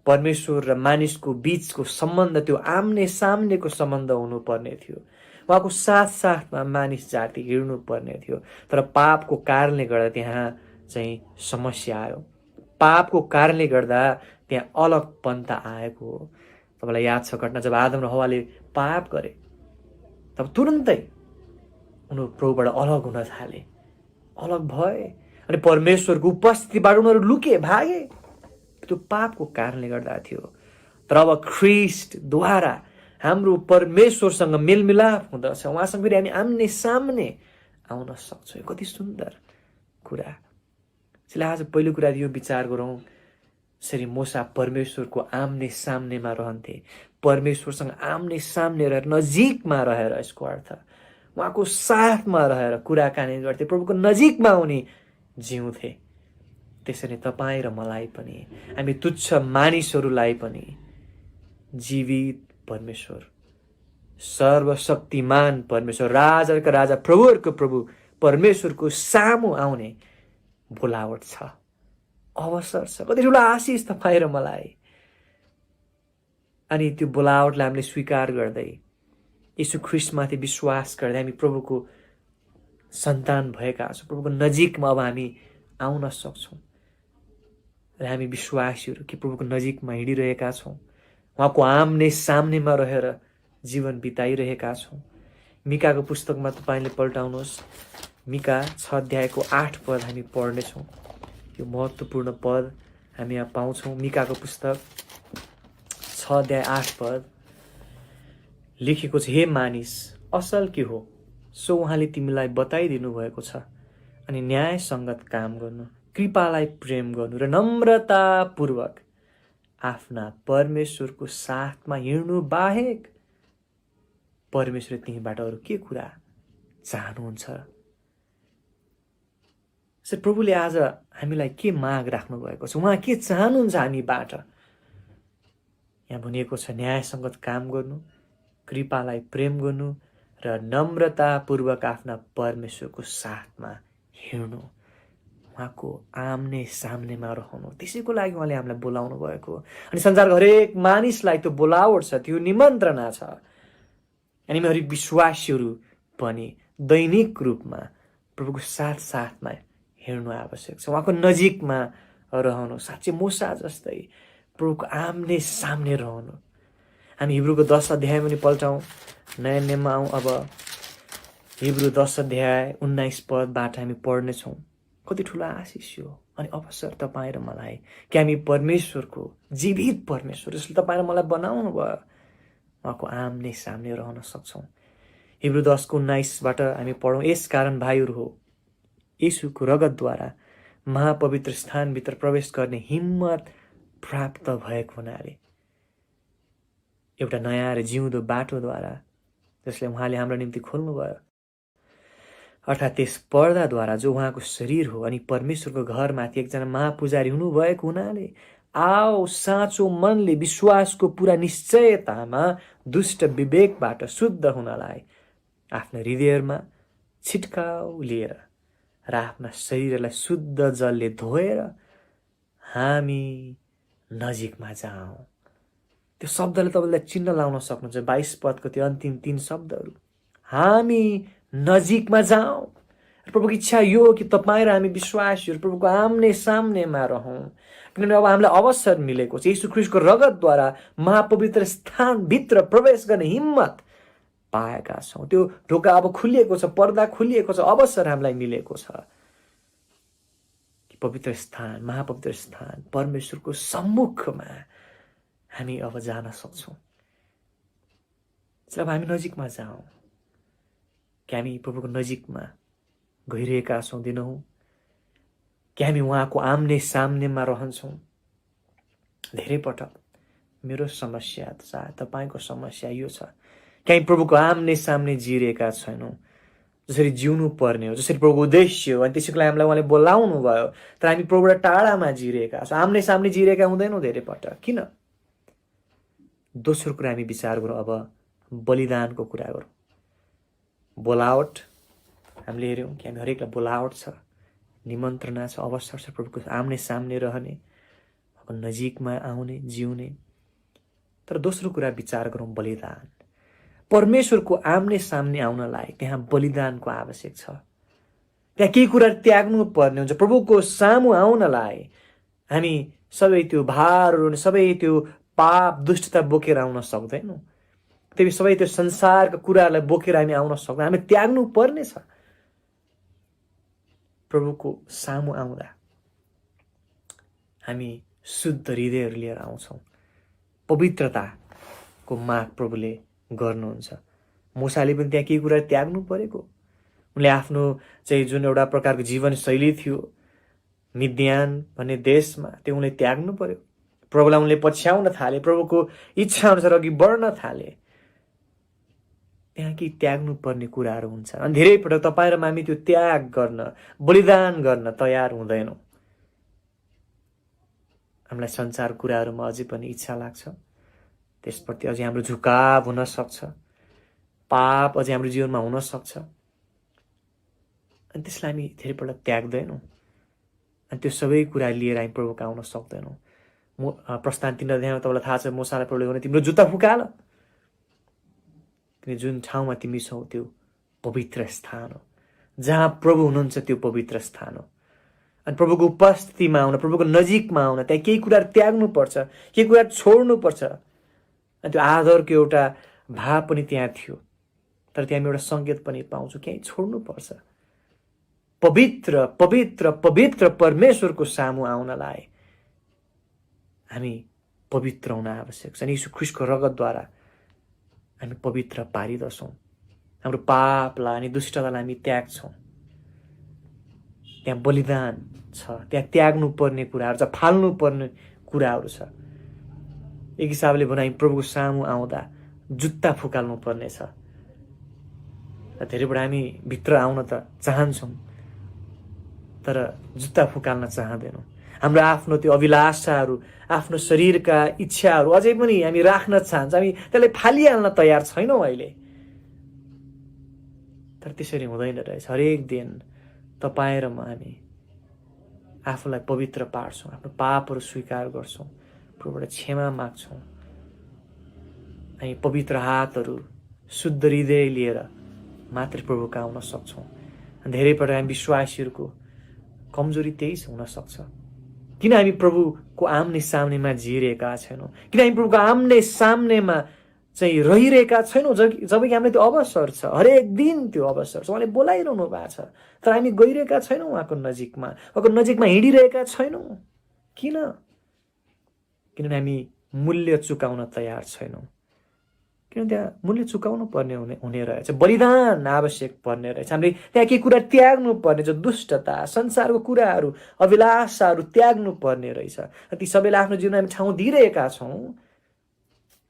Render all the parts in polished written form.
परमेश्वर र मानिसको बीचको सम्बन्ध त्यो आम्ने सामनेको सम्बन्ध हुनुपर्ने थियो। उहाँको साथमा मानिस जाति हिँड्नु पर्ने थियो। तर पापको कारणले गर्दा त्यहाँ चाहिँ समस्या आयो। पापको कारणले गर्दा त्यहाँ अलग पन्था आएको हो। तपाईँलाई याद छ घटना, जब आदम र हव्वाले पाप गरे तब तुरन्तै उनीहरू प्रभुबाट अलग हुन थाले, अलग भए अनि परमेश्वरको उपस्थितिबाट उनीहरू लुके, भागे। त्यो पापको कारणले गर्दा थियो। तर अब ख्रीष्टद्वारा हाम्रो परमेश्वरसँग मेलमिलाप हुँदछ, उहाँसँग फेरि हामी आम्ने सामने आउन सक्छौँ। कति सुन्दर कुरा। त्यसले आज पहिलो कुरा यो विचार गरौँ, यसरी मूसा परमेश्वरको आम्ने सामनेमा रहन्थे, परमेश्वरसँग आम्ने सामने रहेर नजिकमा रहेर, यसको अर्थ उहाँको साथमा रहेर कुराकानी गर्थे, प्रभुको नजिकमा उनी जिउँथे। त्यसरी तपाईँ र मलाई पनि, हामी तुच्छ मानिसहरूलाई पनि जीवित परमेश्वर, सर्वशक्तिमान परमेश्वर, राजाका राजा, प्रभुहरूको प्रभु परमेश्वरको सामु आउने बोलावट छ, अवसर छ। कति ठुलो आशिष तपाईँ र मलाई। अनि त्यो बोलावटलाई हामीले स्वीकार गर्दै यीशु ख्रीष्टमाथि विश्वास गर्दै हामी प्रभुको सन्तान भएका छौँ। प्रभुको नजिकमा अब हामी आउन सक्छौँ र हामी विश्वासीहरू कि प्रभुको नजिकमा हिँडिरहेका छौँ, उहाँको आम्ने सामनेमा रहेर जीवन बिताइरहेका छौँ। मिकाको पुस्तकमा तपाईँले पल्टाउनुहोस्, मिका 6:8 हामी पढ्नेछौँ। यो महत्त्वपूर्ण पद हामी यहाँ पाउँछौँ। मिकाको पुस्तक 6:8 लेखेको छ, हे मानिस, असल के हो सो उहाँले तिमीलाई बताइदिनु भएको छ, अनि न्याय सङ्गत काम गर्नु, कृपालाई प्रेम गर्नु र नम्रतापूर्वक आफ्ना परमेश्वरको साथमा हिँड्नु बाहेक परमेश्वर तिमीबाट अरू के कुरा चाहनुहुन्छ। प्रभुले आज हामीलाई के माग राख्नु भएको छ, उहाँ के चाहनुहुन्छ हामीबाट। यहाँ भनिएको छ न्यायसङ्गत काम गर्नु, कृपालाई प्रेम गर्नु र नम्रतापूर्वक आफ्ना परमेश्वरको साथमा हिँड्नु, उहाँको आम्ने सामनेमा रहनु। त्यसैको लागि उहाँले हामीलाई बोलाउनु भएको। अनि संसारको हरेक मानिसलाई त्यो बोलावट छ, त्यो निमन्त्रणा छ। अनि हरेक विश्वासीहरू पनि दैनिक रूपमा प्रभुको साथमा हिँड्नु आवश्यक छ, उहाँको नजिकमा रहनु, साँच्चै मूसा जस्तै प्रभुको आम्ने सामने रहनु। हामी हिब्रूको 10 अध्याय पनि पल्टाउँ, नयाँ नियममा आउँ। अब हिब्रू 10:19 हामी पढ्नेछौँ। कति ठुलो आशिष यो अनि अवसर तपाईँ र मलाई कि हामी परमेश्वरको जीवित परमेश्वर, जसले तपाईँ र मलाई बनाउनु भयो, उहाँको आम्ने सामने रहन सक्छौँ। हिब्रू 10:19 हामी पढौँ, यस कारण भाइहरू हो, यीशुको रगतद्वारा महापवित्र स्थानभित्र प्रवेश गर्ने हिम्मत प्राप्त भएको हुनाले एउटा नयाँ र जिउँदो बाटोद्वारा, जसले उहाँले हाम्रो निम्ति खोल्नुभयो, अर्थात् त्यस पर्दाद्वारा जो उहाँको शरीर हो, अनि परमेश्वरको घरमाथि एकजना महापुजारी हुनुभएको हुनाले आओ साँचो मनले विश्वासको पुरा निश्चयतामा दुष्ट विवेकबाट शुद्ध हुनलाई आफ्ना हृदयमा छिटकाउ लिएर र आफ्ना शरीरलाई शुद्ध जलले धोएर हामी नजिकमा जाउँ। त्यो शब्दले तपाईँलाई चिन्ह लाउन सक्नुहुन्छ। 22 पदको त्यो अन्तिम 3 शब्दहरू, हामी नजिकमा जाउँ। प्रभुको इच्छा यो हो कि तपाईँ र हामी विश्वासीहरू प्रभुको आम्ने सामनेमा रहौँ, किनभने अब हामीलाई अवसर मिलेको छ। यीशु ख्रीष्टको रगतद्वारा महापवित्र स्थानभित्र प्रवेश गर्ने हिम्मत पाएका छौँ। त्यो ढोका अब खुलिएको छ, पर्दा खुलिएको छ, अवसर हामीलाई मिलेको छ कि पवित्र स्थान, महापवित्र स्थान, परमेश्वरको सम्मुखमा हामी अब जान सक्छौँ। जब हामी नजिकमा जाउँ, कि हामी प्रभुको नजिकमा गइरहेका छौँ दिनहुँ, कि हामी उहाँको आम्ने सामनेमा रहन्छौँ। धेरै पटक मेरो समस्या छ, तपाईँको समस्या यो छ कि हामी प्रभुको आम्ने सामने जिरहेका छैनौँ, जसरी जिउनु पर्ने हो, जसरी प्रभुको उद्देश्य हो। अनि त्यसैको लागि हामीलाई उहाँले बोलाउनु भयो, तर हामी प्रभुबाट टाढामा जिरहेका छौँ, आम्ने सामने जिरहेका हुँदैनौँ धेरै पटक। किन? दोस्रो कुरा हामी विचार गरौँ, अब बलिदानको कुरा गरौँ। बोलावट हामीले हेऱ्यौँ कि हामी हरेकलाई बोलावट छ, निमन्त्रणा छ, अवसर छ प्रभुको आम्ने सामने रहने। उहाँको नजिकमा आउने जिउने। तर दोस्रो कुरा विचार गरौँ, बलिदान। परमेश्वरको आम्ने सामने आउनलाई त्यहाँ बलिदानको आवश्यक छ। त्यहाँ केही कुरा त्याग्नु पर्ने हुन्छ। प्रभुको सामु आउनलाई हामी सबै त्यो भारहरू, सबै त्यो पाप दुष्टता बोकेर आउन सक्दैनौँ। त्यही सबै त्यो संसारका कुराहरूलाई बोकेर हामी आउन सक्दैनौँ। हामी त्याग्नु पर्नेछ। प्रभुको सामु आउँदा हामी शुद्ध हृदयहरू लिएर आउँछौँ। पवित्रताको माग प्रभुले गर्नुहुन्छ। मूसाले पनि त्यहाँ केही कुरा त्याग्नु परेको। उनले आफ्नो चाहिँ जुन एउटा प्रकारको जीवनशैली थियो मिद्यान भन्ने देशमा, त्यो उनले त्याग्नु पर्यो। प्रभुलाई उनले पछ्याउन थाले, प्रभुको इच्छा अनुसार अघि बढ्न थाले। त्यहाँ केही त्याग्नु पर्ने कुराहरू हुन्छ। अनि धेरै पटक तपाईँ र हामी त्यो त्याग गर्न, बलिदान गर्न तयार हुँदैनौँ। हामीलाई संसार कुराहरूमा अझै पनि इच्छा लाग्छ, त्यसप्रति अझै हाम्रो झुकाव हुन सक्छ, पाप अझै हाम्रो जीवनमा हुन सक्छ, अनि त्यसलाई हामी धेरै पटक त्याग्दैनौँ। अनि त्यो सबै कुरा लिएर हामी प्रभुको आउन सक्दैनौँ। प्रस्थान 3 अध्यायमा तपाईँलाई थाहा छ, मूसालाई प्रभुले भने तिम्रो जुत्ता फुकाल, तिमी जुन ठाउँमा तिमी छौ त्यो पवित्र स्थान हो। जहाँ प्रभु हुनुहुन्छ त्यो पवित्र स्थान हो। अनि प्रभुको उपस्थितिमा आउन, प्रभुको नजिकमा आउन त्यहाँ केही कुरा त्याग्नुपर्छ, केही कुरा छोड्नुपर्छ। अनि त्यो आदरको एउटा भाव पनि त्यहाँ थियो। तर त्यहाँ एउटा सङ्केत पनि पाउँछु, केही छोड्नुपर्छ। पवित्र पवित्र पवित्र परमेश्वरको सामु आउनलाई हामी पवित्र हुन आवश्यक छ। अनि यीशु ख्रीष्टको रगतद्वारा हामी पवित्र पारिदछौँ। हाम्रो पापलाई अनि दुष्टतालाई हामी त्याग्छौँ। त्यहाँ बलिदान छ, त्यहाँ त्याग्नु पर्ने कुराहरू छ, फाल्नु पर्ने कुराहरू छ। एक हिसाबले भने हामी प्रभुको सामु आउँदा जुत्ता फुकाल्नु पर्नेछ। धेरैबाट हामी भित्र आउन त चाहन्छौँ, तर जुत्ता फुकाल्न चाहँदैनौँ। हाम्रो आफ्नो त्यो अभिलाषाहरू, आफ्नो शरीरका इच्छाहरू अझै पनि हामी राख्न चाहन्छ। हामी त्यसलाई फालिहाल्न तयार छैनौँ अहिले। तर त्यसरी हुँदैन रहेछ। हरेक दिन तपाईँ र म हामी आफूलाई पवित्र पार्छौँ, आफ्नो पापहरू स्वीकार गर्छौँ, प्रभुबाट क्षमा माग्छौँ। हामी पवित्र हातहरू, शुद्ध हृदय लिएर मात्रै प्रभुका आउन सक्छौँ। धेरैपल्ट हामी विश्वासीहरूको कमजोरी त्यही हुनसक्छ। किन हामी प्रभुको आम्ने सामनेमा जिइरहेका छैनौँ? किन हामी प्रभुको आम्ने सामनेमा चाहिँ रहिरहेका छैनौँ? जबकि हामीलाई त्यो अवसर छ, हरेक दिन त्यो अवसर छ। उहाँले बोलाइरहनु भएको छ, तर हामी गइरहेका छैनौँ उहाँको नजिकमा हिँडिरहेका छैनौँ। किन? किनभने हामी मूल्य चुकाउन तयार छैनौँ। किन? त्यहाँ मूल्य चुकाउनु पर्ने हुने रहेछ, बलिदान आवश्यक पर्ने रहेछ। हामीले त्यहाँ केही कुरा त्याग्नु पर्ने छ, दुष्टता, संसारको कुराहरू, अभिलाषाहरू त्याग्नु पर्ने रहेछ। ती सबैलाई आफ्नो जीवनमा हामी ठाउँ दिइरहेका छौँ।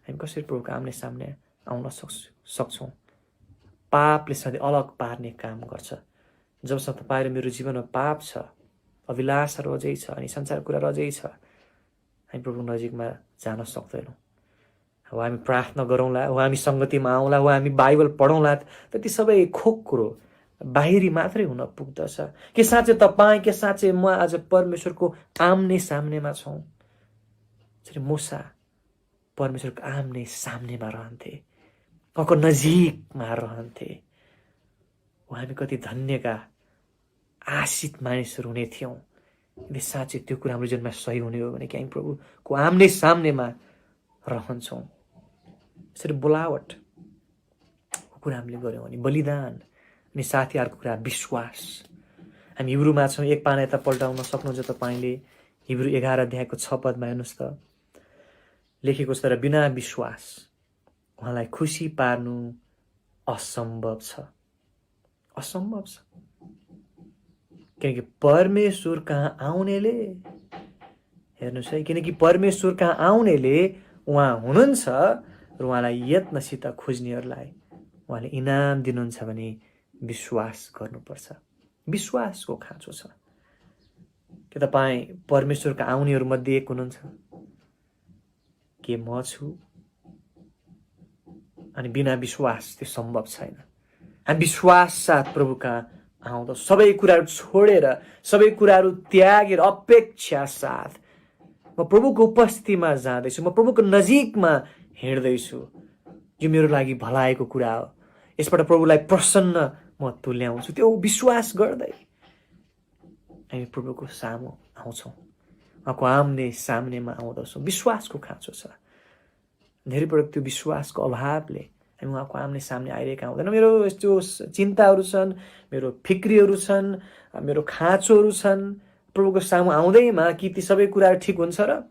हामी कसरी प्रभुको आम्ने सामने आउन सक्छौँ? पापले सधैँ अलग पार्ने काम गर्छ। जबसम्म तपाईँ र मेरो जीवनमा पाप छ, अभिलाषाहरू अझै छ, अनि संसारको कुराहरू अझै छ, हामी प्रभुको नजिकमा जान सक्दैनौँ। हो हामी प्रार्थना गरौँला, हो हामी सङ्गतिमा आउँला, हो हामी बाइबल पढौँला, त ती सबै खोक्रो बाहिरी मात्रै हुन पुग्दछ। के साँच्चै तपाईँ, के साँच्चै म आज परमेश्वरको आम्ने सामनेमा छौँ? जसरी मूसा परमेश्वरको आम्ने सामनेमा रहन्थे, उहाँको नजिकमा रहन्थे। हामी कति धन्यका आशित मानिसहरू हुने थियौँ यदि साँच्चै त्यो कुरा हाम्रो जीवनमा सही हुने हो भने। कि हामी प्रभुको आम्ने सामनेमा रहन्छौँ। यसरी बोलावटको कुरा हामीले गऱ्यौँ भने बलिदान, अनि साथी अर्को कुरा विश्वास। हामी हिब्रूमा छौँ, एक पाना यता पल्टाउन सक्नुहुन्छ तपाईँले। हिब्रू 11 अध्यायको 6 पदमा हेर्नुहोस् त, लेखेको छ, तर बिना विश्वास उहाँलाई खुसी पार्नु असम्भव छ। असम्भव छ। किनकि परमेश्वर कहाँ आउनेले, हेर्नुहोस् है, किनकि परमेश्वर कहाँ आउनेले उहाँ हुनुहुन्छ र उहाँलाई यत्नसित खोज्नेहरूलाई उहाँले इनाम दिनुहुन्छ भने विश्वास गर्नुपर्छ। विश्वासको खाँचो छ। के तपाईँ परमेश्वरका आउनेहरूमध्ये एक हुनुहुन्छ? के म छु? अनि बिना विश्वास त्यो सम्भव छैन। हामी विश्वास साथ प्रभुका आउँदा सबै कुराहरू छोडेर, सबै कुराहरू त्यागेर, अपेक्षा साथ म प्रभुको उपस्थितिमा जाँदैछु, म प्रभुको नजिकमा हिँड्दैछु। यो मेरो लागि भलाइको कुरा हो। यसबाट प्रभुलाई प्रसन्न म तुल्याउँछु। त्यो विश्वास गर्दै हामी प्रभुको सामु आउँछौँ, उहाँको आम्ने सामनेमा आउँदछौँ। विश्वासको खाँचो छ। धेरै पटक त्यो विश्वासको अभावले हामी उहाँको आम्ने सामने आइरहेका हुँदैन। मेरो यस्तो चिन्ताहरू छन्, मेरो फिक्रीहरू छन्, मेरो खाँचोहरू छन्। प्रभुको सामु आउँदैमा कि ती सबै कुराहरू ठिक हुन्छ र?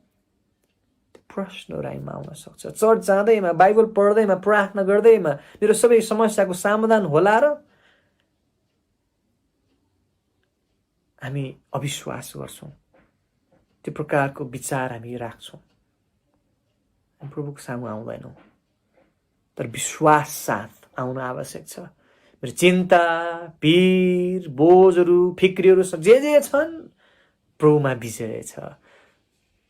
प्रश्नहरू हामीमा आउन सक्छ। चर्च जाँदैमा, बाइबल पढ्दैमा, प्रार्थना गर्दैमा मेरो सबै समस्याको समाधान होला र? हामी अविश्वास गर्छौँ, त्यो प्रकारको विचार हामी राख्छौँ। प्रभुको सामु आउँदैनौँ, तर विश्वास साथ आउन आवश्यक छ। मेरो चिन्ता, पीर, बोझहरू, फिक्रीहरू जे छन्, प्रभुमा विजय छ,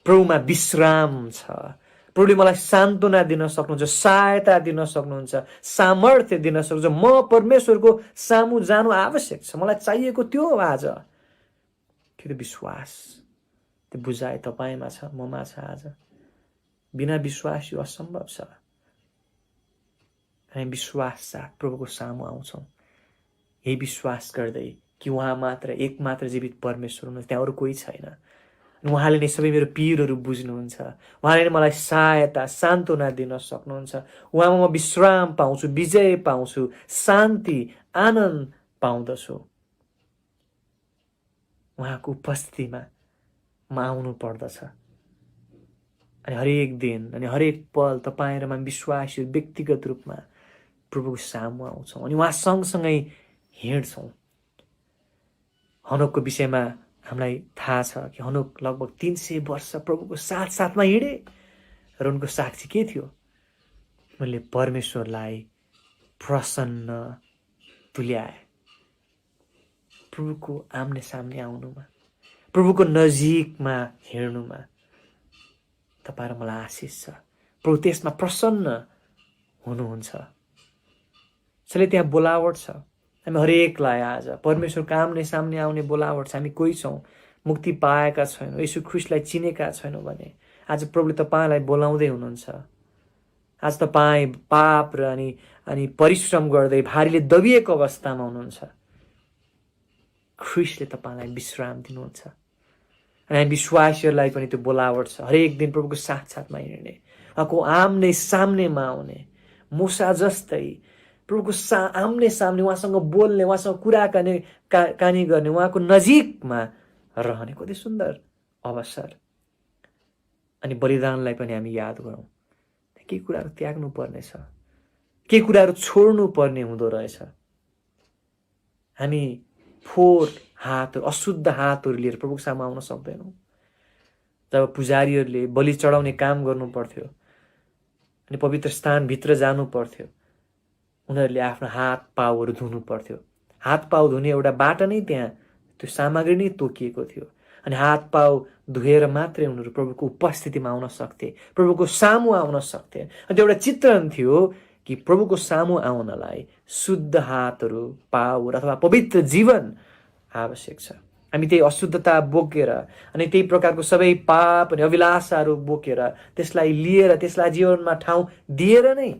प्रभुमा विश्राम छ। प्रभुले मलाई सान्त्वना दिन सक्नुहुन्छ, सहायता दिन सक्नुहुन्छ, सामर्थ्य दिन सक्नुहुन्छ। म परमेश्वरको सामु जानु आवश्यक छ। मलाई चाहिएको त्यो हो आज। त्यो विश्वास, त्यो बुझाइ तपाईँमा छ, ममा छ। आज बिना विश्वास यो असम्भव छ। हामी विश्वास साथ प्रभुको सामु आउँछौँ, यही विश्वास गर्दै कि उहाँ मात्र, एक मात्र जीवित परमेश्वर हुनुहुन्छ, त्यहाँ अरू कोही छैन। उहाँले नै सबै मेरो पीरहरू बुझ्नुहुन्छ। उहाँले नै मलाई सहायता, सान्त्वना दिन सक्नुहुन्छ। उहाँमा म विश्राम पाउँछु, विजय पाउँछु, शान्ति, आनन्द पाउँदछु। उहाँको उपस्थितिमा म आउनु पर्दछ। अनि हरेक दिन अनि हरेक पल तपाईँ र म विश्वासी व्यक्तिगत रूपमा प्रभुको सामु आउँछौँ अनि उहाँ सँगसँगै हिँड्छौँ। हनोकको विषयमा हामीलाई थाहा छ कि हनोक लगभग 300 वर्ष प्रभुको साथमा हिँडे र उनको साक्षी के थियो? उनले परमेश्वरलाई प्रसन्न तुल्याए। प्रभुको आम्ने सामने आउनुमा, प्रभुको नजिकमा हिँड्नुमा तपाईँ र मलाई आशिष छ। प्रभु त्यसमा प्रसन्न हुनुहुन्छ। त्यसैले त्यहाँ बोलावट छ। हामी हरेकलाई आज परमेश्वरको आम्ने सामने आउने बोलावट छ। हामी कोही छौँ मुक्ति पाएका छैनौँ, येशू ख्रीष्टलाई चिनेका छैनौँ भने आज प्रभुले तपाईँलाई बोलाउँदै हुनुहुन्छ। आज तपाईँ पाप र अनि परिश्रम गर्दै भारीले दबिएको अवस्थामा हुनुहुन्छ। ख्रीष्टले तपाईँलाई विश्राम दिनुहुन्छ। अनि हामी विश्वासीहरूलाई पनि त्यो बोलावट छ। हरेक दिन प्रभुको साथमा हिँड्ने, उहाँको आम्ने सामनेमा आउने, मूसा जस्तै प्रभुको आम्ने सामने उहाँसँग बोल्ने, उहाँसँग कुराकानी गर्ने, उहाँको नजिकमा रहने कति सुन्दर अवसर। अनि बलिदानलाई पनि हामी याद गरौँ। के कुराहरू त्याग्नु पर्नेछ, के कुराहरू छोड्नु पर्ने हुँदो रहेछ। हामी फोहोर हातहरू, अशुद्ध हातहरू लिएर प्रभुको सामु आउन सक्दैनौँ। जब पुजारीहरूले बलि चढाउने काम गर्नु पर्थ्यो अनि पवित्र स्थानभित्र जानु पर्थ्यो, उनीहरूले आफ्नो हात पाउहरू धुनु पर्थ्यो। हात पाउ धुने एउटा बाटो नै त्यहाँ त्यो सामग्री नै तोकिएको थियो। अनि हात पाउ धोएर मात्रै उनीहरू प्रभुको उपस्थितिमा आउन सक्थे, प्रभुको सामु आउन सक्थे। अनि त्यो एउटा चित्रण थियो कि प्रभुको सामु आउनलाई शुद्ध हातहरू, पाउहरू अथवा पवित्र जीवन आवश्यक छ। हामी त्यही अशुद्धता बोकेर अनि त्यही प्रकारको सबै पाप अनि अभिलाषाहरू बोकेर त्यसलाई लिएर त्यसलाई जीवनमा ठाउँ दिएर नै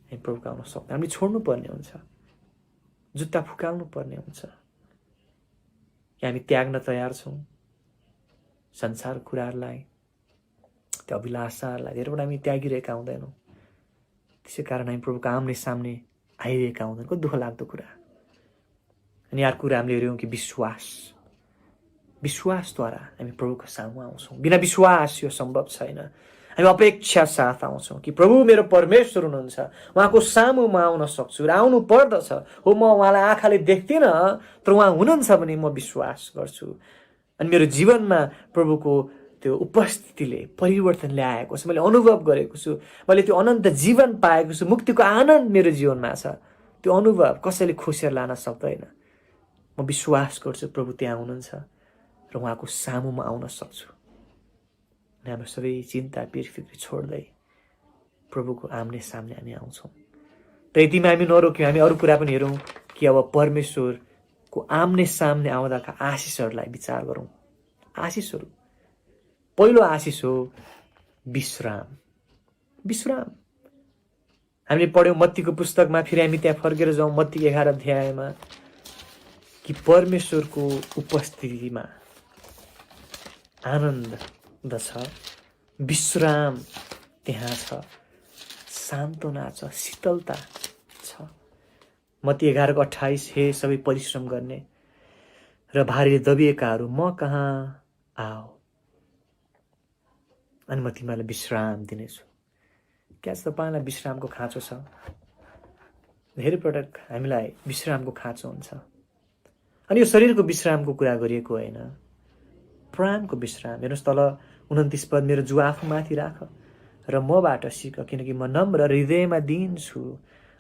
हामी प्रभुको आउन सक्दैन। हामीले छोड्नु पर्ने हुन्छ, जुत्ता फुकाल्नु पर्ने हुन्छ। कि हामी त्याग्न तयार छौँ संसार कुराहरूलाई, त्यो अभिलाषाहरूलाई धेरैबाट हामी त्यागिरहेका हुँदैनौँ। त्यसै कारण हामी प्रभुको आम्ने सामने आइरहेका हुँदैन। कति दुःख लाग्दो कुरा। अनि अर्को कुरा हामीले हेऱ्यौँ कि विश्वासद्वारा हामी प्रभुको सामु आउँछौँ। बिना विश्वास यो सम्भव छैन। हामी अपेक्षा साथ आउँछौँ कि प्रभु मेरो परमेश्वर हुनुहुन्छ, उहाँको सामु म आउन सक्छु र आउनु पर्दछ। हो, म उहाँलाई आँखाले देख्दिनँ, तर उहाँ हुनुहुन्छ भने म विश्वास गर्छु। अनि मेरो जीवनमा प्रभुको त्यो उपस्थितिले परिवर्तन ल्याएको छ। मैले अनुभव गरेको छु। मैले त्यो अनन्त जीवन पाएको छु। मुक्तिको आनन्द मेरो जीवनमा छ। त्यो अनुभव कसैले खोसेर लान सक्दैन। म विश्वास गर्छु प्रभु त्यहाँ हुनुहुन्छ र उहाँको सामुमा आउन सक्छु। अनि हाम्रो सबै चिन्ता, पीर फिक्री छोड्दै प्रभुको आम्ने सामने हामी आउँछौँ। त यतिमा हामी नरोक्यौँ, हामी अरू कुरा पनि हेरौँ कि अब परमेश्वरको आम्ने सामने आउँदाका आशिषहरूलाई विचार गरौँ। आशिषहरू पहिलो आशिष हो विश्राम। विश्राम हामीले पढ्यौँ मत्तीको पुस्तकमा, फेरि हामी त्यहाँ फर्केर जाउँ मत्ती 11 अध्यायमा, कि परमेश्वरको उपस्थितिमा आनन्द छ, विश्राम त्यहाँ छ, सान्त्वना छ, शीतलता छ। मत्ती 11:28, हे सबै परिश्रम गर्ने र भारी दबिएकाहरू म कहाँ आओ अनि म तिमीलाई विश्राम दिनेछु। क्या तपाईँलाई विश्रामको खाँचो छ? धेरै पटक हामीलाई विश्रामको खाँचो हुन्छ। अनि यो शरीरको विश्रामको कुरा गरिएको होइन, प्राणको विश्राम। हेर्नुहोस् तल 29 पद, मेरो जुवा आफूमाथि राख र मबाट सिक, किनकि म नम्र हृदयमा दीन छु,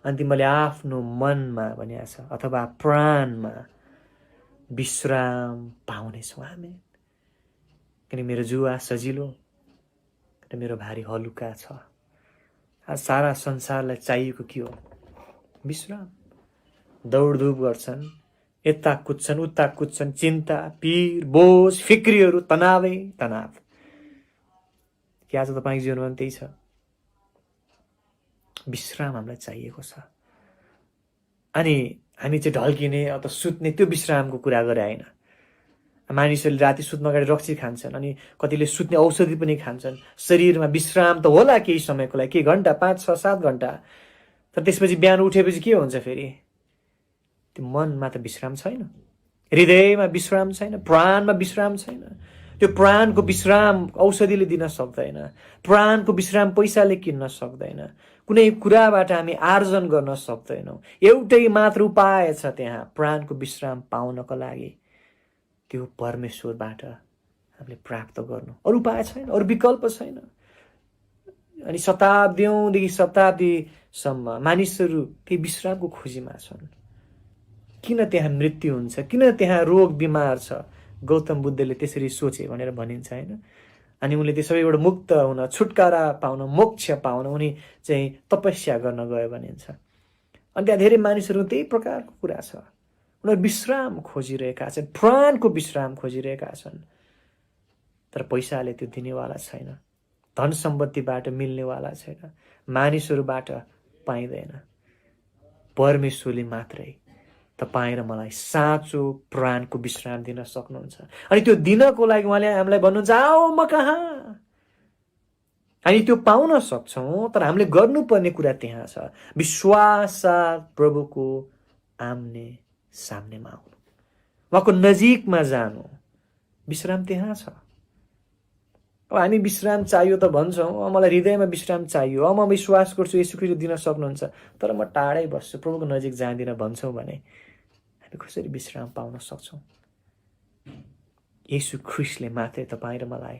अनि तिमीले आफ्नो मनमा भनिएको छ अथवा प्राणमा विश्राम पाउनेछौ। हामी किनकि मेरो जुवा सजिलो र मेरो भारी हलुका छ। आज सारा संसारलाई चाहिएको के हो? विश्राम। दौडधुप गर्छन्, यता कुद्छन् उता कुद्छन्, चिन्ता, पीर, बोझ, फिक्रीहरू, तनावै तनाव। के आज तपाईँको जीवनमा पनि त्यही छ? विश्राम हामीलाई चाहिएको छ। अनि हामी चाहिँ ढल्किने अथवा सुत्ने त्यो विश्रामको कुरा गरे होइन। मानिसहरूले राति सुत्न अगाडि रक्सी खान्छन्, अनि कतिले सुत्ने औषधि पनि खान्छन्। शरीरमा विश्राम त होला केही समयको लागि, केही घन्टा, 5, 6, 7 घन्टा, तर त्यसपछि बिहान उठेपछि के हुन्छ? फेरि त्यो मनमा त विश्राम छैन, हृदयमा विश्राम छैन, प्राणमा विश्राम छैन। त्यो प्राणको विश्राम औषधिले दिन सक्दैन, प्राणको विश्राम पैसाले किन्न सक्दैन, कुनै कुराबाट हामी आर्जन गर्न सक्दैनौँ। एउटै मात्र उपाय छ त्यहाँ प्राणको विश्राम पाउनको लागि, त्यो परमेश्वरबाट हामीले प्राप्त गर्नु। अरू उपाय छैन, अरू विकल्प छैन। अनि शताब्दीदेखि शताब्दीसम्म मानिसहरू त्यही विश्रामको खोजीमा छन्। किन त्यहाँ मृत्यु हुन्छ, किन त्यहाँ रोग बिमार छ? गौतम बुद्धले त्यसरी सोचे भनेर भनिन्छ होइन। अनि उनले त्यो सबैबाट मुक्त हुन, छुटकारा पाउन, मोक्ष पाउन उनी चाहिँ तपस्या गर्न गयो भनिन्छ। अनि त्यहाँ धेरै मानिसहरू त्यही प्रकारको कुरा छ। उनीहरू विश्राम खोजिरहेका छन्, प्राणको विश्राम खोजिरहेका छन्, तर पैसाले त्यो दिनेवाला छैन, धन सम्पत्तिबाट मिल्नेवाला छैन, मानिसहरूबाट पाइँदैन। परमेश्वरले मात्रै तपाईँ र मलाई साँचो प्राणको विश्राम दिन सक्नुहुन्छ। अनि त्यो दिनको लागि उहाँले हामीलाई भन्नुहुन्छ, आओ म कहाँ। हामी त्यो पाउन सक्छौँ, तर हामीले गर्नुपर्ने कुरा त्यहाँ छ, विश्वाससाथ प्रभुको आम्ने सामनेमा आउनु, उहाँको नजिकमा जानु। विश्राम त्यहाँ छ। अब हामी विश्राम चाहियो त भन्छौँ, मलाई हृदयमा विश्राम चाहियो, म विश्वास गर्छु यसु ख्रीष्टले दिन सक्नुहुन्छ, तर म टाढै बस्छु, प्रभुको नजिक जाँदिन भन्छौँ भने हामी कसरी विश्राम पाउन सक्छौँ? यसु ख्रीष्टले मात्रै तपाईँ र मलाई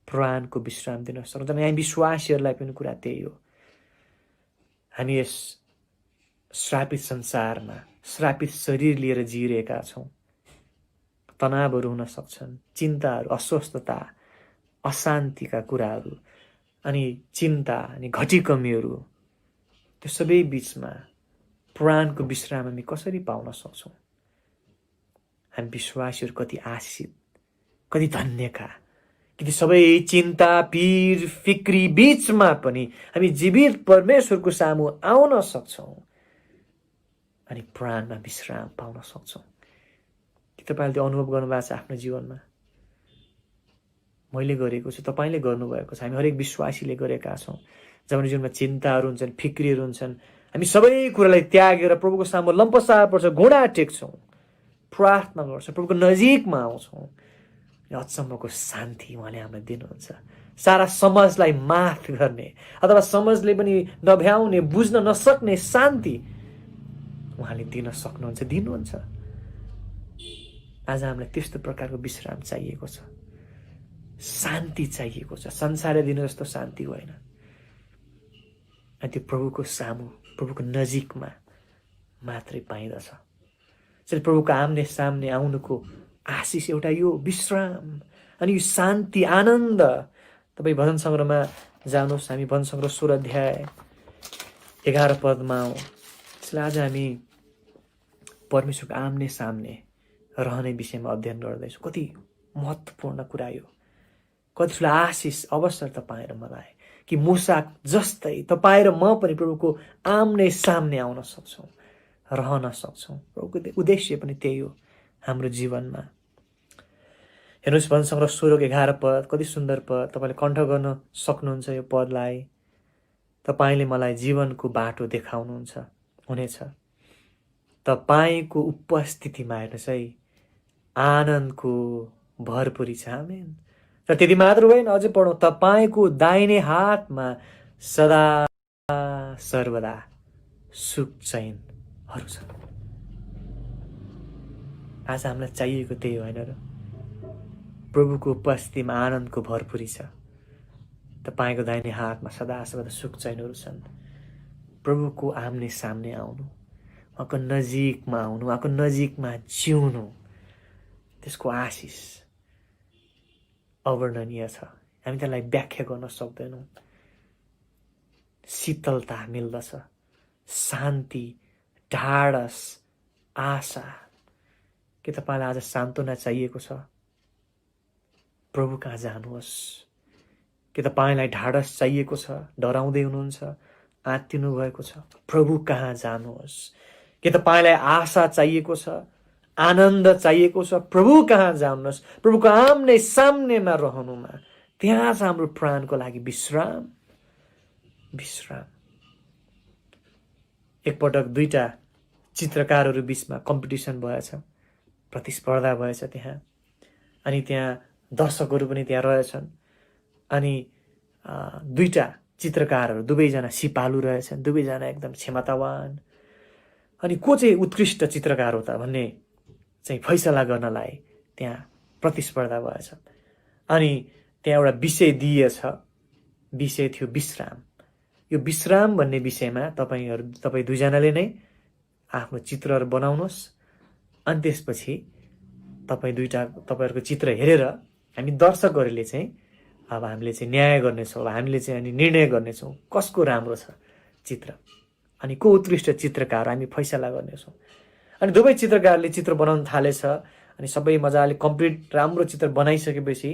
प्राणको विश्राम दिन सक्नुहुन्छ। हामी विश्वासीहरूलाई पनि कुरा त्यही हो। हामी यस श्रापित संसारमा श्रापित शरीर लिएर जिइरहेका छौँ। तनावहरू हुन सक्छन्, चिन्ताहरू, अस्वस्थता, अशान्तिका कुराहरू, अनि चिन्ता अनि घटी कमीहरू, त्यो सबै बिचमा प्राणको विश्राम हामी कसरी पाउन सक्छौँ? हामी विश्वासीहरू कति आशिषित, कति धन्यका, कि सबै चिन्ता, पीर, फिक्री बिचमा पनि हामी जीवित परमेश्वरको सामु आउन सक्छौँ अनि प्राणमा विश्राम पाउन सक्छौँ। के तपाईँले त्यो अनुभव गर्नुभएको छ आफ्नो जीवनमा? मैले गरेको छु, तपाईँले गर्नुभएको छ, हामी हरेक विश्वासीले गरेका छौँ। जब हाम्रो जीवनमा चिन्ताहरू हुन्छन्, फिक्रीहरू हुन्छन्, हामी सबै कुरालाई त्यागेर प्रभुको सामु लम्पसार पर्छ, घुँडा टेक्छौँ, प्रार्थना गर्छौँ, प्रभुको नजिकमा आउँछौँ। अचम्मको शान्ति उहाँले हामीलाई दिनुहुन्छ, सारा समाजलाई माफ गर्ने अथवा समाजले पनि नभ्याउने, बुझ्न नसक्ने शान्ति उहाँले दिन सक्नुहुन्छ, दिनुहुन्छ। आज हामीलाई त्यस्तो प्रकारको विश्राम चाहिएको छ, शान्ति चाहिएको छ। संसारले दिनु जस्तो शान्ति होइन। अनि त्यो प्रभुको सामु, प्रभुको नजिकमा मात्रै पाइँदछ। त्यसैले प्रभुको आम्ने सामने आउनुको आशिष एउटा यो विश्राम अनि यो शान्ति, आनन्द। तपाईँ भजन सङ्ग्रहमा जानुहोस्, हामी भजन सङ्ग्रह 16 अध्याय 11 पदमा आउँ। त्यसलाई आज हामी परमेश्वरको आम्ने सामने रहने विषयमा अध्ययन गर्दैछौँ। कति महत्त्वपूर्ण कुरा यो, कति ठुलो आशिष अवसर तपाईँ र मलाई कि मूसा जस्तै तपाईँ र म पनि प्रभुको आम्ने सामने आउन सक्छौँ, रहन सक्छौँ। प्रभुको उद्देश्य पनि त्यही हो हाम्रो जीवनमा। हेर्नुहोस् भन्सङ्ग्रह 16:11 पद, कति सुन्दर पद। तपाईँले कण्ठ गर्न सक्नुहुन्छ यो पदलाई। तपाईँले मलाई जीवनको बाटो देखाउनुहुन्छ हुनेछ। तपाईँको उपस्थितिमा हेर्नुहोस् है, आनन्दको भरपुरी छ। आमेन। र त्यति मात्र होइन, अझै पढौँ, तपाईँको दाहिने हातमा सदा सर्वदा सुख चैनहरू छ। आज हामीलाई चाहिएको त्यही होइन र? प्रभुको उपस्थितिमा आनन्दको भरपुरी छ। तपाईँको दाहिने हातमा सदा सर्वदा सुख चैनहरू छन्। प्रभुको आम्ने सामने आउनु, उहाँको नजिकमा आउनु, उहाँको नजिकमा जिउनु, त्यसको आशिष अवर्णनीय छ। हामी त्यसलाई व्याख्या गर्न सक्दैनौँ। शीतलता मिल्दछ, शान्ति, ढाडस, आशा। के तपाईँलाई आज सान्त्वना चाहिएको छ? प्रभु कहाँ जानुहोस्। के तपाईँलाई ढाडस चाहिएको छ? डराउँदै हुनुहुन्छ, आत्तिनु भएको छ? प्रभु कहाँ जानुहोस्। के तपाईँलाई आशा चाहिएको छ? आनन्द चाहिएको छ? प्रभु कहाँ जानुहोस्। प्रभुको आम्ने सामनेमा रहनुमा, त्यहाँ छ हाम्रो प्राणको लागि विश्राम। विश्राम। एकपटक दुईटा चित्रकारहरू बिचमा कम्पिटिसन भएछ, प्रतिस्पर्धा भएछ त्यहाँ। अनि त्यहाँ दर्शकहरू पनि त्यहाँ रहेछन्। अनि दुईटा चित्रकारहरू, दुवैजना सिपालु रहेछन्, दुवैजना एकदम क्षमतावान। अनि को चाहिँ उत्कृष्ट चित्रकार हो त भन्ने चाहिँ फैसला गर्नलाई त्यहाँ प्रतिस्पर्धा भएछ। अनि त्यहाँ एउटा विषय दिएछ। विषय थियो विश्राम। यो विश्राम भन्ने विषयमा तपाईँ दुईजनाले नै आफ्नो चित्रहरू बनाउनुहोस्। अनि त्यसपछि तपाईँहरूको चित्र हेरेर हामी दर्शकहरूले चाहिँ अब हामीले चाहिँ न्याय गर्नेछौँ। अब हामीले चाहिँ अनि निर्णय गर्नेछौँ कसको राम्रो छ चित्र, अनि को उत्कृष्ट चित्रकार हामी फैसला गर्नेछौँ। अनि दुवै चित्रकारले चित्र बनाउन थालेछ। अनि सबै मजाले कम्प्लिट राम्रो चित्र बनाइसकेपछि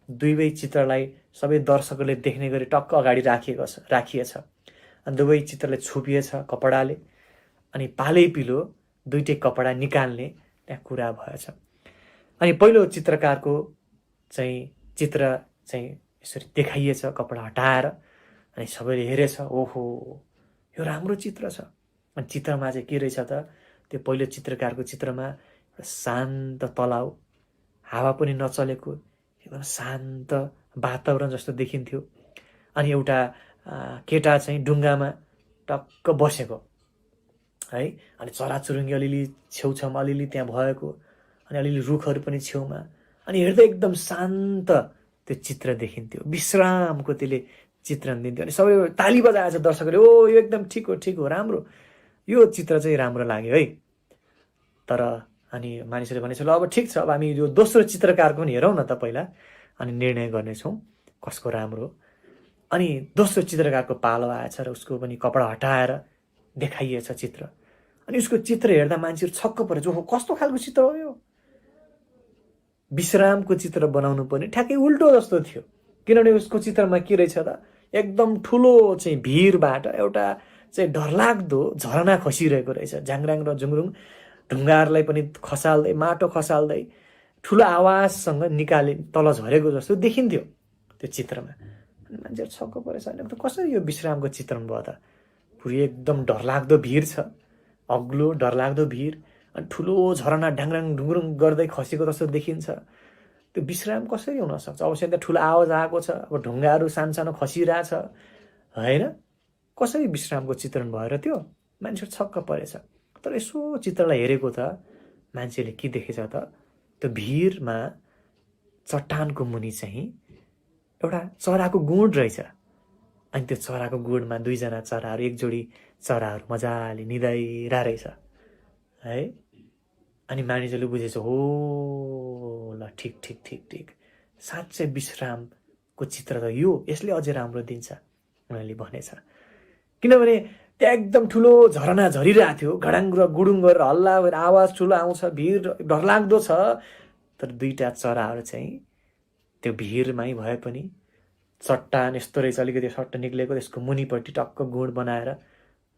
दुवै चित्रलाई सबै दर्शकहरूले देख्ने गरी टक्क अगाडि राखिएछ। अनि दुवै चित्रलाई छोपिएछ कपडाले। अनि पालै पिलो दुईटै कपडा निकाल्ने त्यहाँ कुरा भएछ। अनि पहिलो चित्रकारको चाहिँ चित्र चाहिँ यसरी देखाइएछ कपडा हटाएर। अनि सबैले हेरेछ, ओहो यो राम्रो चित्र छ। अनि चित्रमा चाहिँ के रहेछ त, त्यो पहिलो चित्रकारको चित्रमा एउटा शान्त तलाउ, हावा पनि नचलेको एकदम शान्त वातावरण जस्तो देखिन्थ्यो। अनि एउटा केटा चाहिँ ढुङ्गामा टक्क बसेको है। अनि चराचुरुङ्गी अलिअलि छेउछाउमा अलिअलि त्यहाँ भएको, अनि अलिअलि रुखहरू पनि छेउमा। अनि हेर्दा एकदम शान्त त्यो चित्र देखिन्थ्यो, विश्रामको त्यसले चित्रण दिन्थ्यो। अनि सबै ताली बजाएछ दर्शकहरूले, ओ यो एकदम ठिक हो, ठिक हो, राम्रो, यो चित्र चाहिँ राम्रो लाग्यो है। तर अनि मानिसहरूले भनेछ, ल अब ठिक छ, अब हामी यो दोस्रो चित्रकारको पनि हेरौँ न त पहिला, अनि निर्णय गर्नेछौँ कसको राम्रो। अनि दोस्रो चित्रकारको पालो आएछ र उसको पनि कपडा हटाएर देखाइएछ चित्र। अनि उसको चित्र हेर्दा मान्छेहरू छक्क परेछ, ओहो कस्तो खालको चित्र हो यो। विश्रामको चित्र बनाउनु पर्ने ठ्याक्कै उल्टो जस्तो थियो। किनभने उसको चित्रमा के रहेछ त, एकदम ठुलो चाहिँ भिरबाट एउटा चाहिँ डरलाग्दो झरना खसिरहेको रहेछ, झ्याङराङ र झुङरुङ ढुङ्गाहरूलाई पनि खसाल्दै, माटो खसाल्दै ठुलो आवाजसँग निकाले तल झरेको जस्तो देखिन्थ्यो त्यो चित्रमा। अनि मान्छेहरू छक्क परेछ, अनि त कसरी यो विश्रामको चित्रण भयो त, पुरै एकदम डरलाग्दो भिर छ, अग्लो डरलाग्दो भिर, अनि ठुलो झरना ढ्याङराङ ढुङरुङ गर्दै खसेको जस्तो देखिन्छ। त्यो विश्राम कसरी हुनसक्छ? अवश्य त ठुलो आवाज आएको छ, अब ढुङ्गाहरू सानो खसिरहेछ होइन, कसरी विश्रामको चित्रण भएर त्यो? मान्छेहरू छक्क परेछ। तर यसो चित्रलाई हेरेको त मान्छेले के देखेछ त, त्यो भिरमा चट्टानको मुनि चाहिँ एउटा चराको गुँड रहेछ। अनि त्यो चराको गुँडमा दुईजना चराहरू, एक जोडी चराहरू मजाले निदाइरहेको रहेछ है। अनि मानिसहरूले बुझेछ, हो ल ठिक ठिक ठिक ठिक, साँच्चै विश्रामको चित्र त यो, यसले अझै राम्रो दिन्छ उनीहरूले भनेछ। किनभने त्यहाँ एकदम ठुलो झरना झरिरहेको थियो, घडाङ र गुडुङ गरेर हल्ला गरेर आवाज ठुलो आउँछ, भिर डरलाग्दो छ। तर दुईटा चराहरू चाहिँ त्यो भिरमै भए पनि चट्टान यस्तो रहेछ, अलिकति सट्ट निक्लेको, त्यसको मुनिपट्टि टक्क गुण बनाएर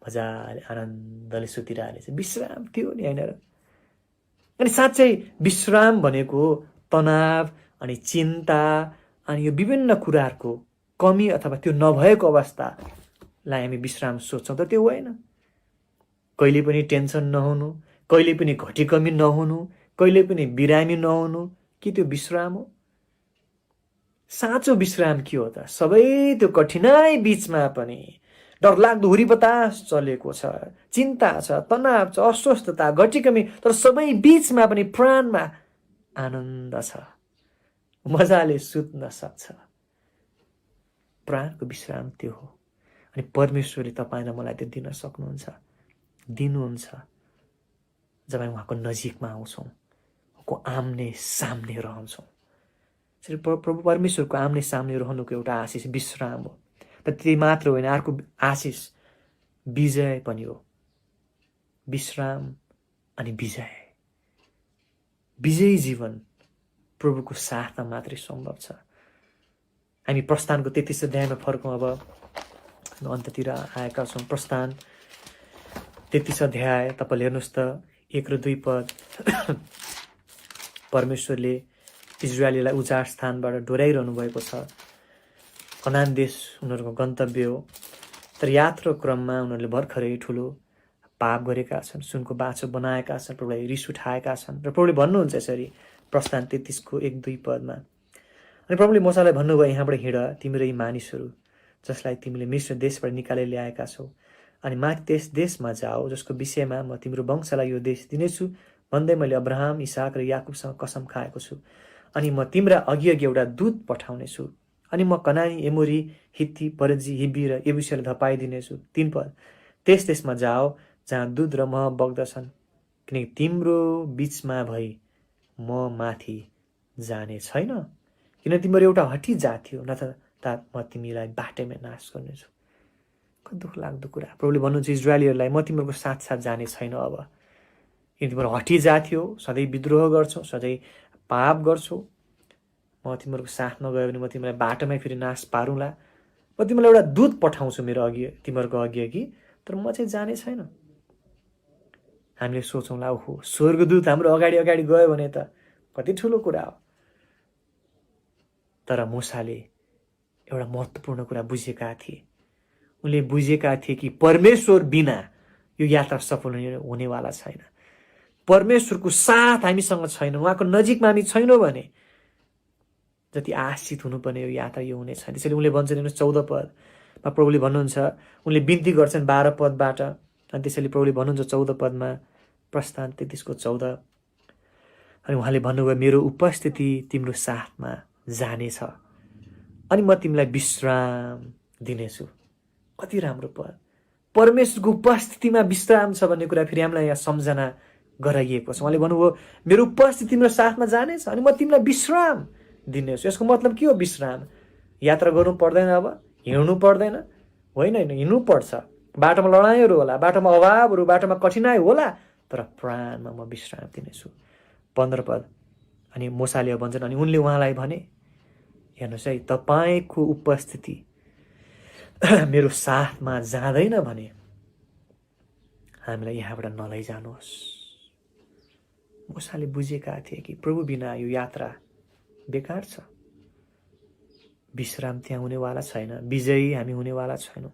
मजाले आनन्दले सुतिरहेको रहेछ। विश्राम थियो नि, होइन र? अनि साँच्चै विश्राम भनेको तनाव अनि चिन्ता अनि यो विभिन्न कुराहरूको कमी अथवा त्यो नभएको अवस्थालाई हामी विश्राम सोच्छौँ त त्यो होइन। कहिले पनि टेन्सन नहुनु, कहिले पनि घटी कमी नहुनु, कहिले पनि बिरामी नहुनु, के त्यो विश्राम हो? साँचो विश्राम के हो त? सबै त्यो कठिनाइ बिचमा पनि डरलाग्दो हुरीबतास चलेको छ, चिन्ता छ, तनाव छ, अस्वस्थता, घटी कमी, तर सबै बिचमा पनि प्राणमा आनन्द छ, मजाले सुत्न सक्छ। प्राणको विश्राम त्यो हो। अनि परमेश्वरले तपाईँलाई मलाई त्यो दिन सक्नुहुन्छ, दिनुहुन्छ जब हामी उहाँको नजिकमा आउँछौँ, उहाँको आम्ने सामने रहन्छौँ। प्रभु परमेश्वरको आम्ने सामने रहनुको एउटा आशिष विश्राम हो। तर त्यही मात्र होइन, अर्को आशिष विजय पनि हो। विश्राम अनि विजय, विजयी जीवन प्रभुको साथमा मात्रै सम्भव छ। हामी प्रस्थानको 33 अध्यायमा फर्कौँ। अब अन्त्यतिर आएका छौँ। प्रस्थान 33 अध्याय तपाईँले हेर्नुहोस् त 1 र 2 पद। परमेश्वरले इजरायलीलाई उजाड स्थानबाट डोर्याइरहनु भएको छ। कनान देश उनीहरूको गन्तव्य हो। तर यात्रा क्रममा उनीहरूले भर्खरै ठुलो पाप गरेका छन्, सुनको बाछो बनाएका छन्, प्रभुलाई रिस उठाएका छन्। र प्रभुले भन्नुहुन्छ यसरी प्रस्थान 33 को 1-2 पदमा, अनि प्रभुले मोसालाई भन्नुभयो, यहाँबाट हिँड, तिम्रो यी मानिसहरू जसलाई तिमीले मिश्र देशबाट निकालेर ल्याएका छौ, अनि माथि त्यस देशमा जाऊ जसको विषयमा म तिम्रो वंशलाई यो देश दिनेछु भन्दै मैले अब्राहम, इसाक र याकुबसँग कसम खाएको छु। अनि म तिम्रा अघि एउटा दूत पठाउनेछु, अनि म कनानी, एमोरी, हित्ती, परिजी, हिब्बी र यबुसीलाई धपाइदिनेछु। 3 पद, त्यस देशमा जाओ जहाँ दूध र मह बग्दछन्, किनकि तिम्रो बिचमा भई म माथि जाने छैन, किन तिम्रो एउटा हठी जाति हो, नत्र म तिमीलाई बाटैमा नाश गर्नेछु। कति दुःख लाग्दो कुरा। प्रभुले भन्नुहुन्छ इजरायलीहरूलाई, म तिमीहरूको साथ साथ जाने छैन अब, किन तिम्रो हठी जाति हो, सधैँ विद्रोह गर्छौ, सधैँ पाप गर्छौ। म तिमीहरूको साथ नगयो भने म तिमीलाई बाटोमै फेरि नाश पारुला। म तिमीलाई एउटा दूत पठाउँछु मेरो अघि, तिमीहरूको अघि, तर म चाहिँ जाने छैन। हामीले सोचौँला, ओहो स्वर्गदूत हाम्रो अगाडि अगाडि गयो भने त कति ठुलो कुरा हो। तर मूसाले एउटा महत्त्वपूर्ण कुरा बुझेका थिए। उनले बुझेका थिए कि परमेश्वर बिना यो यात्रा सफल हुनेवाला छैन। परमेश्वरको साथ हामीसँग छैन, उहाँको नजिकमा हामी छैनौँ भने जति आशित हुनुपर्ने यो यात्रा यो हुने छैन। त्यसैले उनले भन्छन्, हेर्नुहोस् 14 पदमा प्रभुले भन्नुहुन्छ, उनले बिन्ती गर्छन् 12 पदबाट, अनि त्यसैले प्रभुले भन्नुहुन्छ 14 पदमा, प्रस्थान 33 को 14, अनि उहाँले भन्नुभयो, मेरो उपस्थिति तिम्रो साथमा जानेछ, अनि म तिमीलाई विश्राम दिनेछु। कति राम्रो पद। परमेश्वरको उपस्थितिमा विश्राम छ भन्ने कुरा फेरि हामीलाई यहाँ सम्झना गराइएको छ। उहाँले भन्नुभयो, मेरो उपस्थिति तिम्रो साथमा जानेछ, अनि म तिमीलाई विश्राम दिनेछु। यसको मतलब के हो? विश्राम। यात्रा गर्नु पर्दैन, अब हिँड्नु पर्दैन, होइन, हिँड्नु पर्छ। बाटोमा लडाइँहरू होला, बाटोमा अभावहरू, बाटोमा कठिनाइ होला, तर प्राणमा म विश्राम दिनेछु। 15 पद, अनि मूसाले भन्छन्, अनि उनले उहाँलाई भने, हेर्नुहोस् है, तपाईँको उपस्थिति मेरो साथमा जाँदैन भने हामीलाई यहाँबाट नलैजानुहोस्। मूसाले बुझेका थिए कि प्रभु बिना यो यात्रा बेकार छ, विश्राम त्यहाँ हुनेवाला छैन, विजयी हामी हुनेवाला छैनौँ।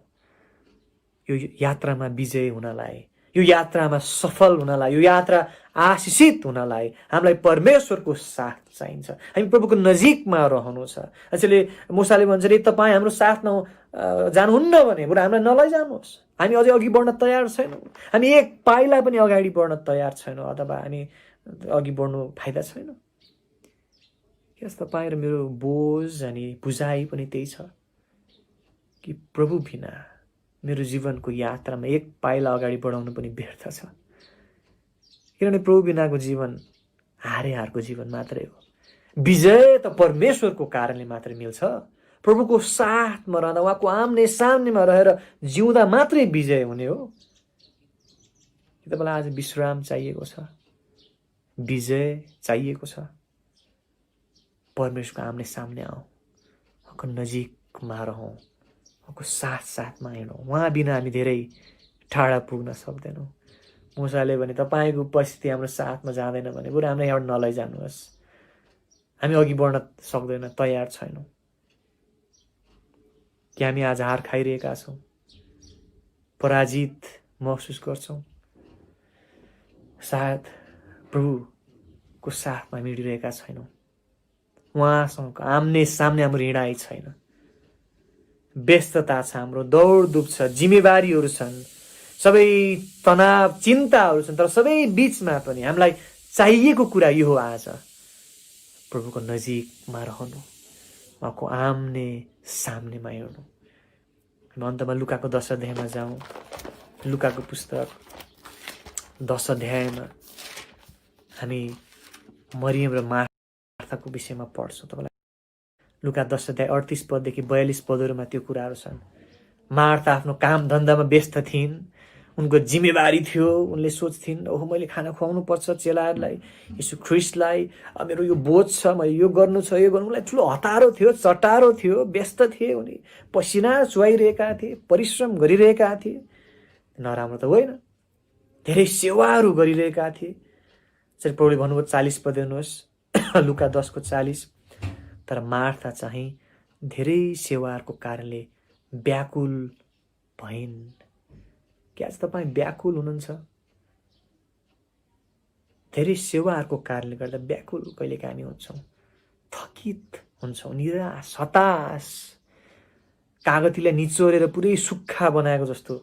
यो यात्रामा विजयी हुनलाई, यो यात्रामा सफल हुनलाई, यो यात्रा आशिषित हुनलाई हामीलाई परमेश्वरको साथ चाहिन्छ। हामी प्रभुको नजिकमा रहनु छ। यसैले मूसाले भन्छ, तपाईँ हाम्रो साथमा जानुहुन्न भने बरु हामीलाई नलैजानुहोस्। हामी अझै अघि बढ्न तयार छैनौँ, हामी एक पाइला पनि अगाडि बढ्न तयार छैनौँ, अथवा हामी अघि बढ्नु फाइदा छैन। यस तपाईँ र मेरो बोझ अनि बुझाइ पनि त्यही छ कि प्रभु बिना मेरो जीवनको यात्रामा एक पाइला अगाडि बढाउनु पनि व्यर्थ छ। किनभने प्रभु बिनाको जीवन हारेहारको जीवन मात्रै हो। विजय त परमेश्वरको कारणले मात्रै मिल्छ। प्रभुको साथमा रहँदा, उहाँको आम्ने सामनेमा रहेर जिउँदा मात्रै विजय हुने हो। तपाईँलाई आज विश्राम चाहिएको छ, विजय चाहिएको छ। परमेश्वरको आम्ने सामने आऊ, उहाँको नजिकमा रहौँ, उहाँको साथमा हिँडौँ। उहाँ बिना हामी धेरै टाढा पुग्न सक्दैनौँ। मुसाले भने तपाईँको उपस्थिति हाम्रो साथमा जाँदैन भने बरु हामीलाई यहाँबाट नलैजानुहोस्, हामी अघि बढ्न सक्दैन, तयार छैनौँ। कि हामी आज हार खाइरहेका छौँ, पराजित महसुस गर्छौँ, सायद प्रभुको साथमा हिँडिरहेका छैनौँ, उहाँसँग आम्ने सामने हाम्रो हिँडाइ छैन, व्यस्तता छ, हाम्रो दौडधुप छ, जिम्मेवारीहरू छन्, सबै तनाव चिन्ताहरू छन्, तर सबै बीचमा पनि हामीलाई चाहिएको कुरा यो हो, आज प्रभुको नजिकमा रहनु, उहाँको आम्ने सामनेमा हिँड्नु। हामी अन्तमा लुकाको 10 अध्यायमा जाउँ। लुकाको पुस्तक 10 अध्यायमा हामी मरियम र मार्थाको विषयमा पढ्छौँ। तपाईँलाई लुका 10 अध्याय 38 पददेखि 42 पदहरूमा त्यो कुराहरू छन्। मार्था आफ्नो काम धन्दामा व्यस्त थिइन्, उनको जिम्मेवारी थियो, उनले सोच्थिन् ओहो मैले खाना खुवाउनु पर्छ चेलाहरूलाई, यीशु ख्रिस्टलाई, मेरो यो बोझ छ, मैले यो गर्नु छ, यो गर्नु, उनलाई ठुलो हतारो थियो, चटारो थियो, व्यस्त थिए, उनी पसिना चुहाइरहेका थिए, परिश्रम गरिरहेका थिए। नराम्रो त होइन, धेरै सेवाहरू गरिरहेका थिए। चाहिँ प्रभुले भन्नुभयो 40 पद हेर्नुहोस्, लुका 10 को 40। तर मार्था चाहिँ धेरै सेवाहरूको कारणले व्याकुल भइन्। के आज तपाईँ व्याकुल हुनुहुन्छ? धेरै सेवाहरूको कारणले गर्दा व्याकुल कहिलेकाहीँ हामी हुन्छौँ, थकित हुन्छौँ, निराश, हताश, कागतीलाई निचोरेर पुरै सुक्खा बनाएको जस्तो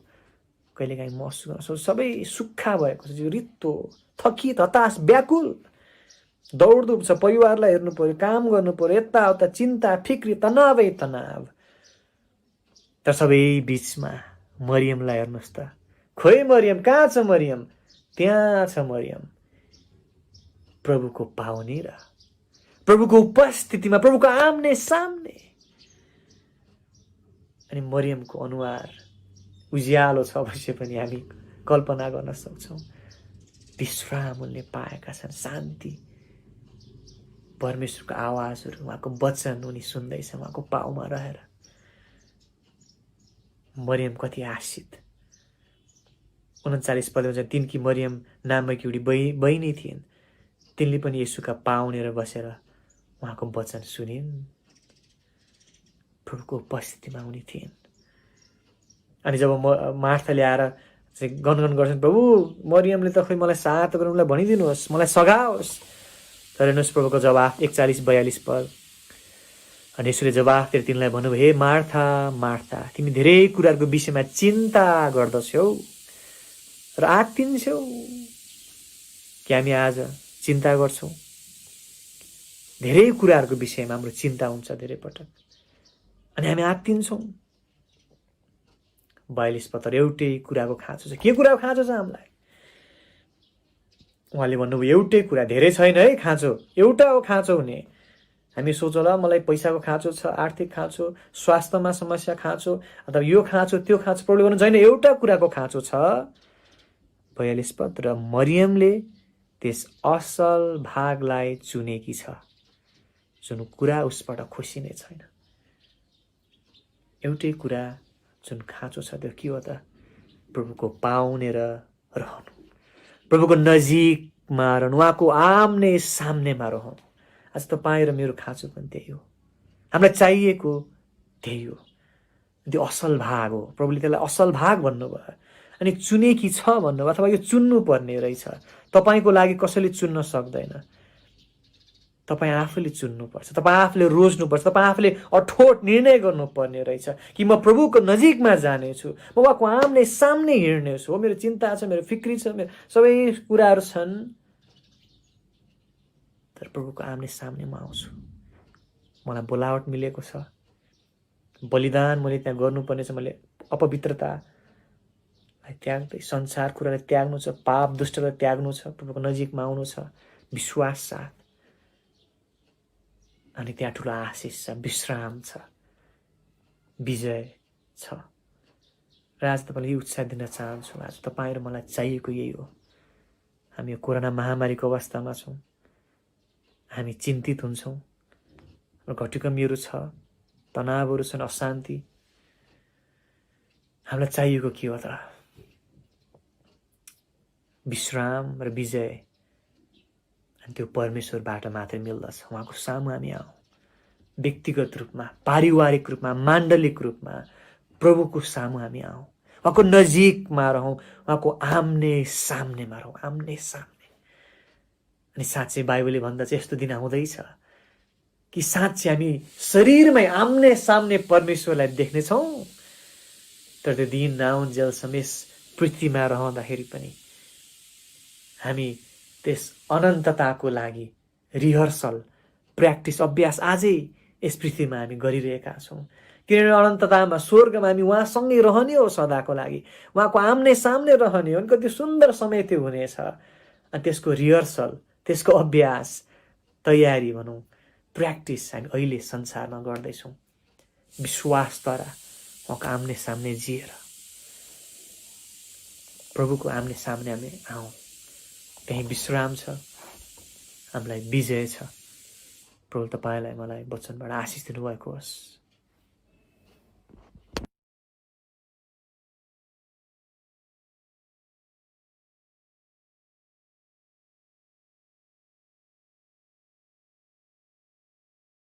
कहिलेकाहीँ महसुस गर्छौँ। सबै सुक्खा भएको छ, रित्तो, थकित, हताश, व्याकुल, दौडधुप छ, परिवारलाई हेर्नु पर्यो, काम गर्नु पर्यो, यताउता चिन्ता फिक्री, तनावै तनाव। तर सबै बीचमा मरियमलाई हेर्नुहोस् त, खोइ मरियम कहाँ छ? मरियम त्यहाँ छ। मरियम प्रभुको पाहुनी र प्रभुको उपस्थितिमा, प्रभुको आम्ने सामने। अनि मरियमको अनुहार उज्यालो छ अवश्य पनि हामी कल्पना गर्न सक्छौँ। विश्राम उनले पाएका छन्, शान्ति, परमेश्वरको आवाजहरू, उहाँको वचन उनी सुन्दैछ उहाँको पाउमा रहेर। मरियम कति आशित। 39 पदमा चाहिँ तिनकी मरियम नामक एउटी बहिनी थिइन्, तिनले पनि येशूका पाउनेर बसेर उहाँको वचन सुनिन्, प्रभुको उपस्थितिमा उनी थिइन्। अनि जब मार्थाले आएर चाहिँ गनगन गर्छन्, प्रभु मरियमले त खोइ मलाई शान्त गर्नु, मलाई भनिदिनुहोस्, मलाई सघाओस्। तर हेर्नुहोस् प्रभुको जवाफ 41-42 पद। अनि यसुले जवाफ दिएर तिनलाई भन्नुभयो, हे मार्था मार्था, तिमी धेरै कुराहरूको विषयमा चिन्ता गर्दछौ र आत्तिन्छौ। कि हामी आज चिन्ता गर्छौँ? धेरै कुराहरूको विषयमा हाम्रो चिन्ता हुन्छ धेरै पटक, अनि हामी आत्तिन्छौँ। 42 पद, एउटै कुराको खाँचो छ। के कुराको खाँचो छ हामीलाई? उहाँले भन्नुभयो एउटै कुरा, धेरै छैन है खाँचो, एउटा हो खाँचो हुने। हामी सोचौँला मलाई पैसाको खाँचो छ, आर्थिक खाँचो, स्वास्थ्यमा समस्या खाँचो, अथवा यो खाँचो त्यो खाँचो। प्रभुले भन्नु छैन, एउटा कुराको खाँचो छ। 42 पद, र मरियमले त्यस असल भागलाई चुनेकी छ, जुन कुरा उसबाट खुसी नै छैन। एउटै कुरा जुन खाँचो छ त्यो के हो त? प्रभुको पाउने र रहनु, प्रभुको नजिकमा रहनु, उहाँको आम्ने सामनेमा रहनु। आज तपाईँ र मेरो खाँचो पनि त्यही हो, हामीलाई चाहिएको त्यही हो, त्यो असल भाग हो। प्रभुले त्यसलाई असल भाग भन्नुभयो, अनि चुनेकी छ भन्नुभयो, अथवा यो चुन्नु पर्ने रहेछ। तपाईँको लागि कसैले चुन्न सक्दैन, तपाईँ आफूले चुन्नुपर्छ, तपाईँ आफूले रोज्नुपर्छ, तपाईँ आफूले अठोट निर्णय गर्नुपर्ने रहेछ कि म प्रभुको नजिकमा जानेछु, म उहाँको आम्ने सामने हिँड्नेछु। हो, मेरो चिन्ता छ, मेरो फिक्री छ, मेरो सबै कुराहरू छन्, तर प्रभुको आम्ने सामने म आउँछु। मलाई बोलावट मिलेको छ, बलिदान मैले त्यहाँ गर्नुपर्ने छ, मैले अपवित्रतालाई त्याग्दै संसार कुरालाई त्याग्नु छ, पाप दुष्टलाई त्याग्नु छ, प्रभुको नजिकमा आउनु छ विश्वास साथ। अनि त्यहाँ ठुलो आशिष छ, विश्राम छ, विजय छ। र आज तपाईँलाई यो उत्साह दिन चाहन्छु, आज तपाईँ र मलाई चाहिएको यही हो। हामी यो कोरोना महामारीको अवस्थामा छौँ, हामी चिन्तित हुन्छौँ, घटीकमीहरू छ, तनावहरू छन्, अशान्ति। हामीलाई चाहिएको के हो त? विश्राम र विजय। अनि त्यो परमेश्वरबाट मात्रै मिल्दछ। उहाँको सामु हामी आउँ, व्यक्तिगत रूपमा, पारिवारिक रूपमा, माण्डलिक रूपमा प्रभुको सामु हामी आउँ, उहाँको नजिकमा रहौँ, उहाँको आम्ने सामनेमा रहौँ, आम्ने सामने। अनि साँच्चै बाइबलले भन्दा चाहिँ यस्तो दिन आउँदैछ कि साँच्चै हामी शरीरमै आम्ने सामने परमेश्वरलाई देख्नेछौँ। तर त्यो दिन नआउन्जेलसम्म यस पृथ्वीमा रहँदाखेरि पनि हामी त्यस अनन्तताको लागि रिहर्सल, प्र्याक्टिस, अभ्यास आजै यस पृथ्वीमा हामी गरिरहेका छौँ। किनभने अनन्ततामा, स्वर्गमा हामी उहाँसँगै रहने हो सदाको लागि, उहाँको आम्ने सामने रहने हो। कति सुन्दर समय त्यो हुनेछ। अनि त्यसको रिहर्सल, त्यसको अभ्यास, तयारी भनौँ, प्र्याक्टिस हामी अहिले संसारमा गर्दैछौँ, विश्वासद्वारा उहाँको आम्ने सामने जिएर। प्रभुको आम्ने सामने हामी आउँ, त्यही विश्राम छ, हामीलाई विजय छ। प्रभु तपाईँलाई मलाई वचनबाट आशिष दिनुभएको होस्।